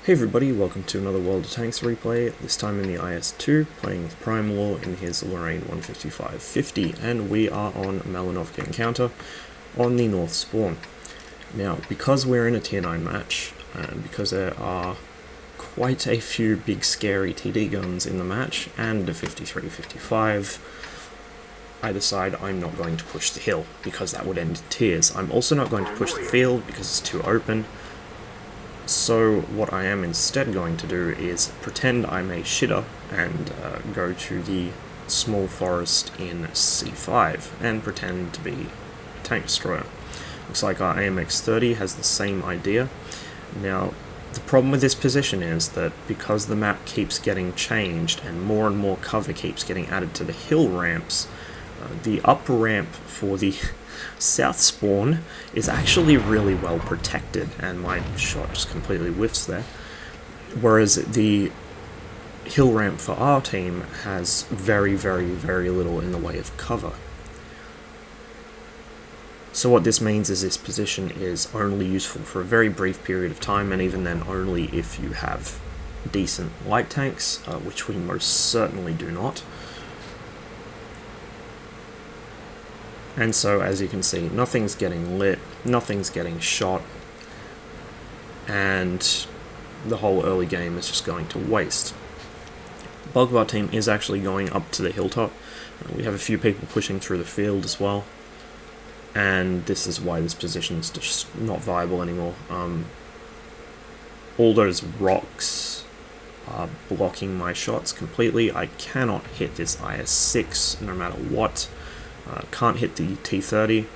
Hey everybody, welcome to another World of Tanks replay, this time in the IS-2, playing with Primal in his Lorraine 155-50, and we are on Malinovka Encounter on the North Spawn. Now, because we're in a Tier 9 match, and because there are quite a few big scary TD guns in the match, and a 53-55, I decide I'm not going to push the hill, because that would end in tears. I'm also not going to push the field, because it's too open. So what I am instead going to do is pretend I'm a shitter and go to the small forest in C5 and pretend to be a tank destroyer. Looks like our AMX-30 has the same idea. Now, the problem with this position is that because the map keeps getting changed and more cover keeps getting added to the hill ramps, the up ramp for the south spawn is actually really well protected, and my shot just completely whiffs there. Whereas the hill ramp for our team has very little in the way of cover. So what this means is this position is only useful for a very brief period of time, and even then only if you have decent light tanks, which we most certainly do not. And so, as you can see, nothing's getting lit, nothing's getting shot, and the whole early game is just going to waste. The bulk of our team is actually going up to the hilltop. We have a few people pushing through the field as well, and this is why this position is just not viable anymore. All those rocks are blocking my shots completely. I cannot hit this IS-6 no matter what. Can't hit the T-30.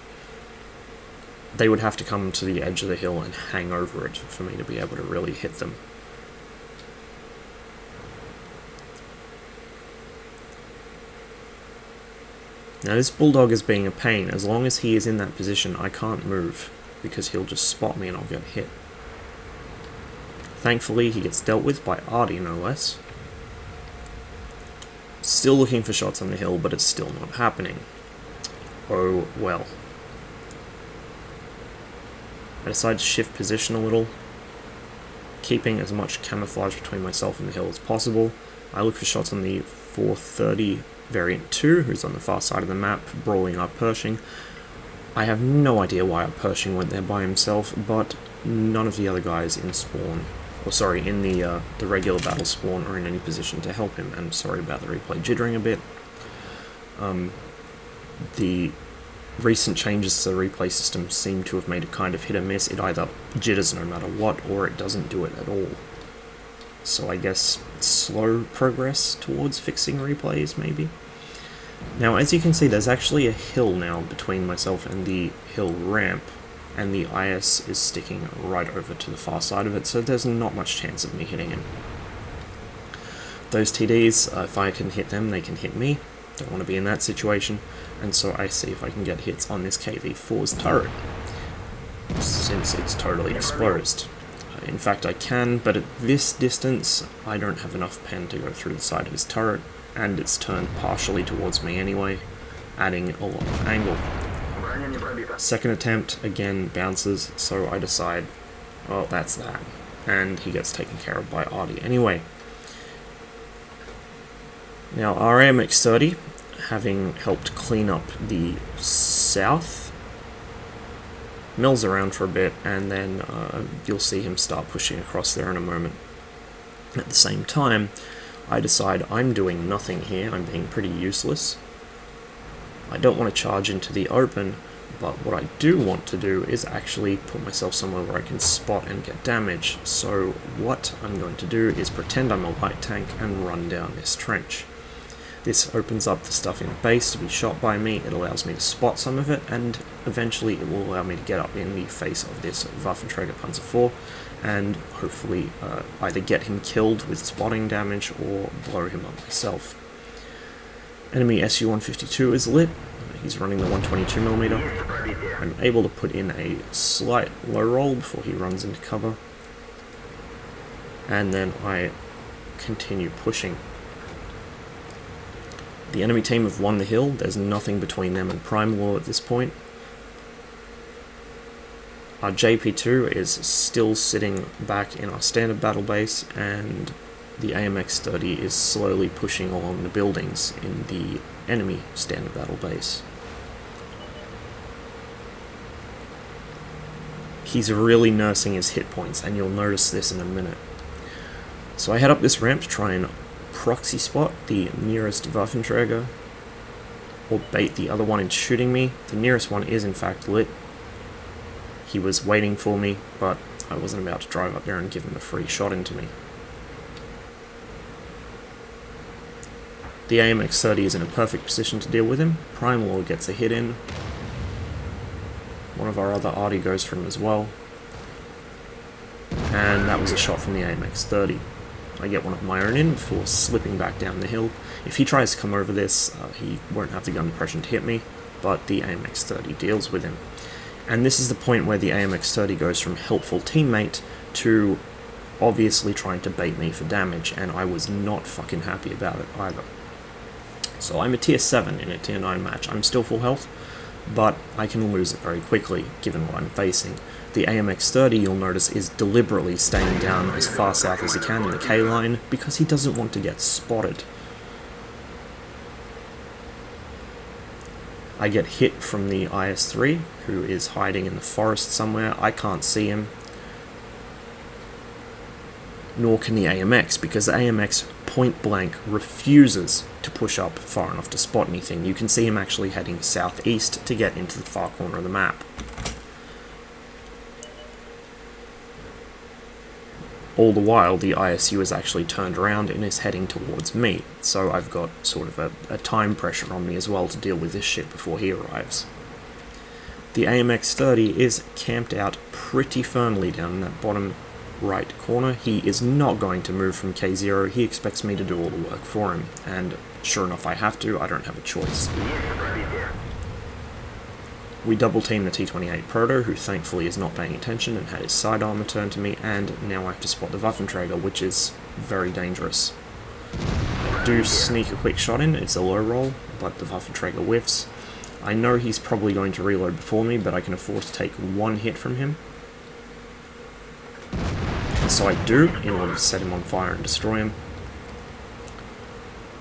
They would have to come to the edge of the hill and hang over it for me to be able to really hit them. Now this bulldog is being a pain. As long as he is in that position, I can't move, because he'll just spot me and I'll get hit. Thankfully, he gets dealt with by Artie, no less. Still looking for shots on the hill, but it's still not happening. Oh well. I decide to shift position a little, keeping as much camouflage between myself and the hill as possible. I look for shots on the 430 variant 2, who's on the far side of the map, brawling our Pershing. I have no idea why our Pershing went there by himself, but none of the other guys in spawn, or sorry, in the regular battle spawn, are in any position to help him, and sorry about the replay jittering a bit. The recent changes to the replay system seem to have made it kind of hit or miss. It either jitters no matter what, or it doesn't do it at all. So I guess slow progress towards fixing replays, maybe? Now, as you can see, there's actually a hill now between myself and the hill ramp, and the IS is sticking right over to the far side of it, so there's not much chance of me hitting him. Those TDs, if I can hit them, they can hit me. Don't want to be in that situation, and so I see if I can get hits on this KV-4's turret, since it's totally exposed. In fact, I can, but at this distance, I don't have enough pen to go through the side of his turret, and it's turned partially towards me anyway, adding a lot of angle. Second attempt, again, bounces, so I decide, well, that's that, and he gets taken care of by Artie anyway. Now, our AMX-30, having helped clean up the south, mills around for a bit, and then you'll see him start pushing across there in a moment. At the same time, I decide I'm doing nothing here, I'm being pretty useless. I don't want to charge into the open, but what I do want to do is actually put myself somewhere where I can spot and get damage. So what I'm going to do is pretend I'm a light tank and run down this trench. This opens up the stuff in base to be shot by me, it allows me to spot some of it, and eventually it will allow me to get up in the face of this Waffenträger Panzer IV, and hopefully either get him killed with spotting damage or blow him up myself. Enemy Su-152 is lit, he's running the 122mm. I'm able to put in a slight low roll before he runs into cover, and then I continue pushing. The enemy team have won the hill, there's nothing between them and Primal at this point. Our JP2 is still sitting back in our standard battle base, and the AMX-30 is slowly pushing along the buildings in the enemy standard battle base. He's really nursing his hit points, and you'll notice this in a minute. So I head up this ramp to try and proxy spot the nearest Waffenträger, or bait the other one in shooting me. The nearest one is in fact lit. He was waiting for me, but I wasn't about to drive up there and give him a free shot into me. The AMX-30 is in a perfect position to deal with him. Prime Law gets a hit in. One of our other arty goes for him as well. And that was a shot from the AMX-30. I get one of my own in before slipping back down the hill. If he tries to come over this, he won't have the gun depression to hit me, but the AMX-30 deals with him. And this is the point where the AMX-30 goes from helpful teammate to obviously trying to bait me for damage, and I was not fucking happy about it either. So I'm a tier 7 in a tier 9 match. I'm still full health, but I can lose it very quickly, given what I'm facing. The AMX-30, you'll notice, is deliberately staying down as far south as he can in the K-line, because he doesn't want to get spotted. I get hit from the IS-3, who is hiding in the forest somewhere. I can't see him. Nor can the AMX, because the AMX point blank refuses to push up far enough to spot anything. You can see him actually heading southeast to get into the far corner of the map. All the while, the ISU is actually turned around and is heading towards me, so I've got sort of a time pressure on me as well to deal with this shit before he arrives. The AMX-30 is camped out pretty firmly down in that bottom right corner. He is not going to move from K0, he expects me to do all the work for him, and sure enough I have to, I don't have a choice. We double team the T-28 Proto, who thankfully is not paying attention and had his side armor turned to me, and now I have to spot the Waffenträger, which is very dangerous. I do sneak a quick shot in, it's a low roll, but the Waffenträger whiffs. I know he's probably going to reload before me, but I can afford to take one hit from him. And so I do, in order to set him on fire and destroy him.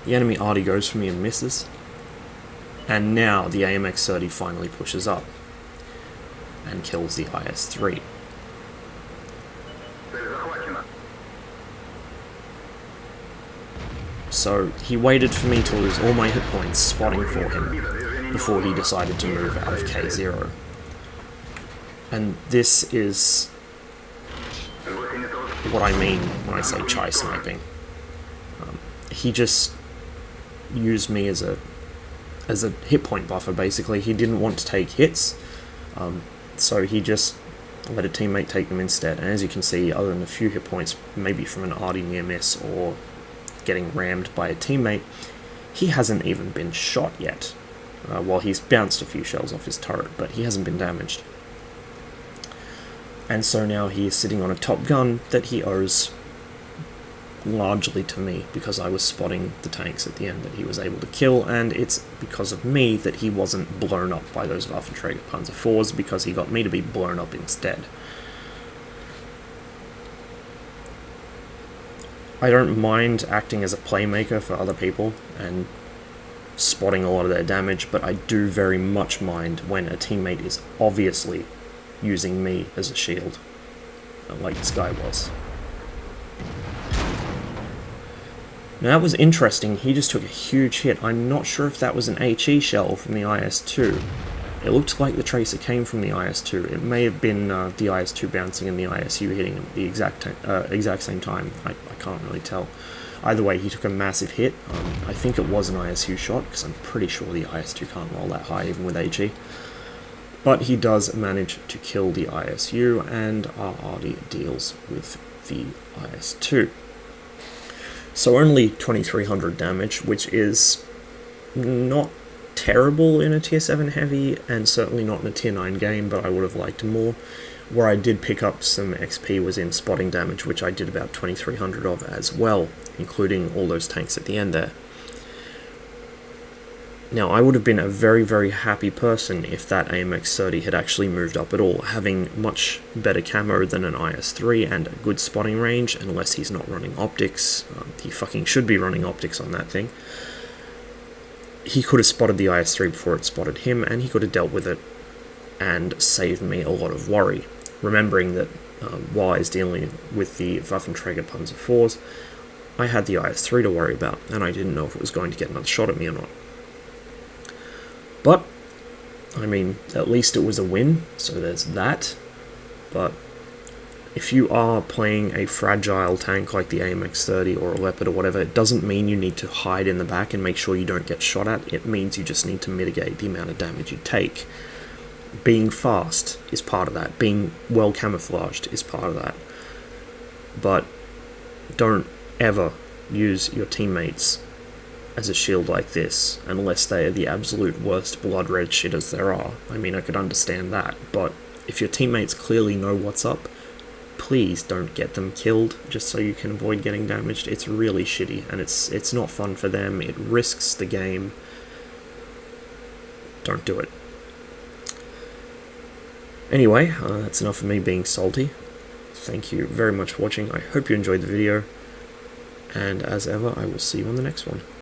The enemy arty goes for me and misses. And now the AMX-30 finally pushes up and kills the IS-3. So he waited for me to lose all my hit points spotting for him before he decided to move out of K0. And this is what I mean when I say chai sniping. He just used me as a hit point buffer, basically. He didn't want to take hits, so he just let a teammate take them instead. And as you can see, other than a few hit points, maybe from an arty near miss or getting rammed by a teammate, he hasn't even been shot yet. Well, he's bounced a few shells off his turret, but he hasn't been damaged. And so now he is sitting on a top gun that he owes largely to me, because I was spotting the tanks at the end that he was able to kill, and it's because of me that he wasn't blown up by those Waffenträger Panzer IVs, because he got me to be blown up instead. I don't mind acting as a playmaker for other people and spotting a lot of their damage, but I do very much mind when a teammate is obviously using me as a shield, like this guy was. Now that was interesting, he just took a huge hit. I'm not sure if that was an HE shell from the IS-2. It looked like the tracer came from the IS-2. It may have been the IS-2 bouncing and the ISU hitting at the exact same time. I can't really tell. Either way, he took a massive hit. I think it was an ISU shot, because I'm pretty sure the IS-2 can't roll that high even with HE. But he does manage to kill the ISU, and our arty deals with the IS-2. So only 2300 damage, which is not terrible in a tier 7 heavy, and certainly not in a tier 9 game, but I would have liked more. Where I did pick up some XP was in spotting damage, which I did about 2300 of as well, including all those tanks at the end there. Now, I would have been a very, very happy person if that AMX30 had actually moved up at all, having much better camo than an IS3 and a good spotting range, unless he's not running optics. He fucking should be running optics on that thing. He could have spotted the IS3 before it spotted him, and he could have dealt with it and saved me a lot of worry. Remembering that while I was dealing with the Waffenträger Panzer IVs, I had the IS3 to worry about, and I didn't know if it was going to get another shot at me or not. But, I mean, at least it was a win, so there's that. But if you are playing a fragile tank like the AMX-30 or a Leopard or whatever, it doesn't mean you need to hide in the back and make sure you don't get shot at. It means you just need to mitigate the amount of damage you take. Being fast is part of that. Being well camouflaged is part of that. But don't ever use your teammates as a shield like this, unless they are the absolute worst blood red shitters there are. I mean, I could understand that, but if your teammates clearly know what's up, please don't get them killed just so you can avoid getting damaged. It's really shitty, and it's not fun for them. It risks the game. Don't do it. Anyway, that's enough of me being salty. Thank you very much for watching. I hope you enjoyed the video, and as ever, I will see you on the next one.